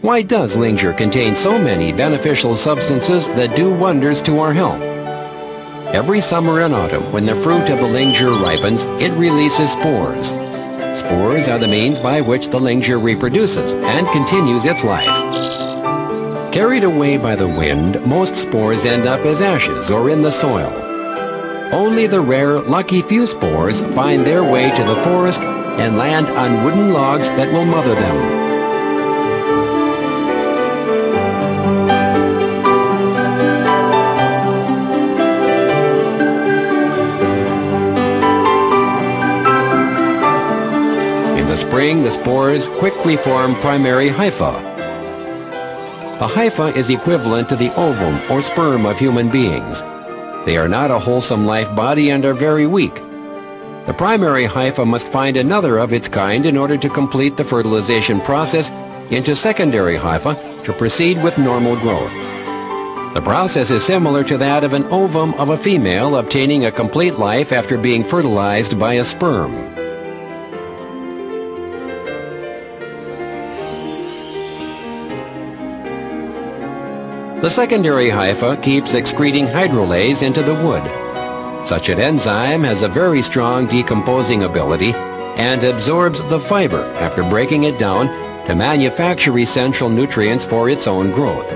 Why does Linger contain so many beneficial substances that do wonders to our health? Every summer and autumn, when the fruit of the Linger ripens, it releases spores. Spores are the means by which the Linger reproduces and continues its life. Carried away by the wind, most spores end up as ashes or in the soil. Only the rare, lucky few spores find their way to the forest and land on wooden logs that will mother them. In the spring, the spores quickly form primary hypha. The hypha is equivalent to the ovum or sperm of human beings. They are not a wholesome life body and are very weak. The primary hypha must find another of its kind in order to complete the fertilization process into secondary hypha to proceed with normal growth. The process is similar to that of an ovum of a female obtaining a complete life after being fertilized by a sperm. The secondary hypha keeps excreting hydrolase into the wood. Such an enzyme has a very strong decomposing ability and absorbs the fiber after breaking it down to manufacture essential nutrients for its own growth.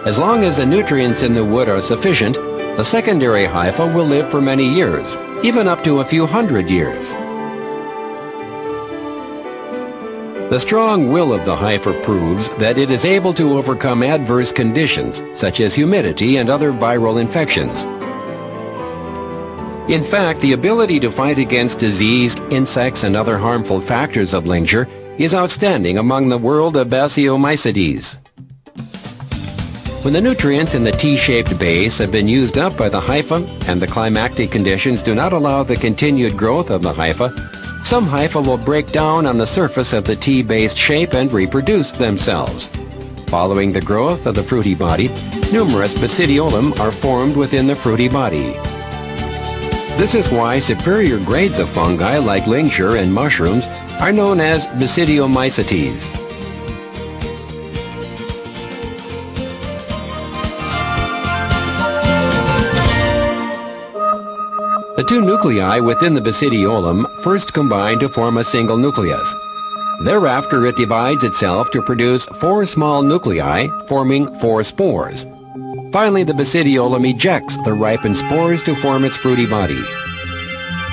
As long as the nutrients in the wood are sufficient, the secondary hypha will live for many years, even up to a few hundred years. The strong will of the hypha proves that it is able to overcome adverse conditions, such as humidity and other viral infections. In fact, the ability to fight against disease, insects, and other harmful factors of Linger is outstanding among the world of Basiomycetes. When the nutrients in the T-shaped base have been used up by the hypha and the climactic conditions do not allow the continued growth of the hypha, some hypha will break down on the surface of the T-based shape and reproduce themselves. Following the growth of the fruity body, numerous basidiolum are formed within the fruity body. This is why superior grades of fungi like Linger and mushrooms are known as Basidiomycetes. The two nuclei within the basidiolum first combine to form a single nucleus. Thereafter, it divides itself to produce 4 small nuclei, forming 4 spores. Finally, the basidiolum ejects the ripened spores to form its fruity body.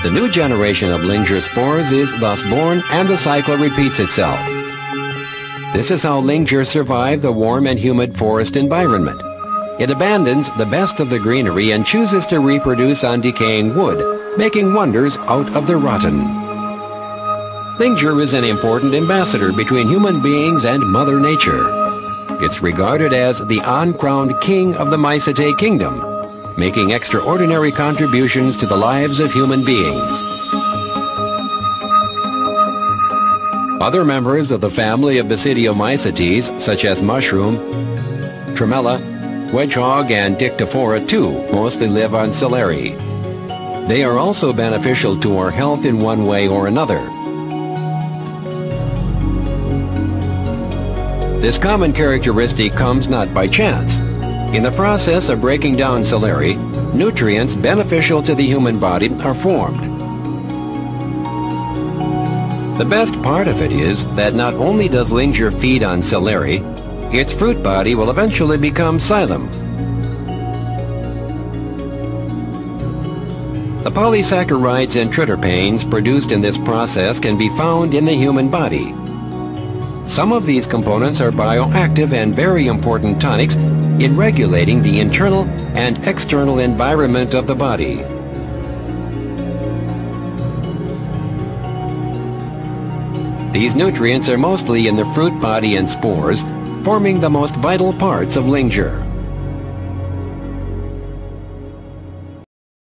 The new generation of Linger spores is thus born, and the cycle repeats itself. This is how Linger survived the warm and humid forest environment. It abandons the best of the greenery and chooses to reproduce on decaying wood, making wonders out of the rotten. Linger is an important ambassador between human beings and Mother Nature. It's regarded as the uncrowned king of the Mycete kingdom, making extraordinary contributions to the lives of human beings. Other members of the family of Basidiomycetes, such as mushroom, tremella, wedgehog, and dictyphora too, mostly live on Celery. They are also beneficial to our health in one way or another. This common characteristic comes not by chance. In the process of breaking down Celery, nutrients beneficial to the human body are formed. The best part of it is that not only does Linger feed on Celery, its fruit body will eventually become xylem. The polysaccharides and triterpenes produced in this process can be found in the human body. Some of these components are bioactive and very important tonics in regulating the internal and external environment of the body. These nutrients are mostly in the fruit body and spores, forming the most vital parts of Linger.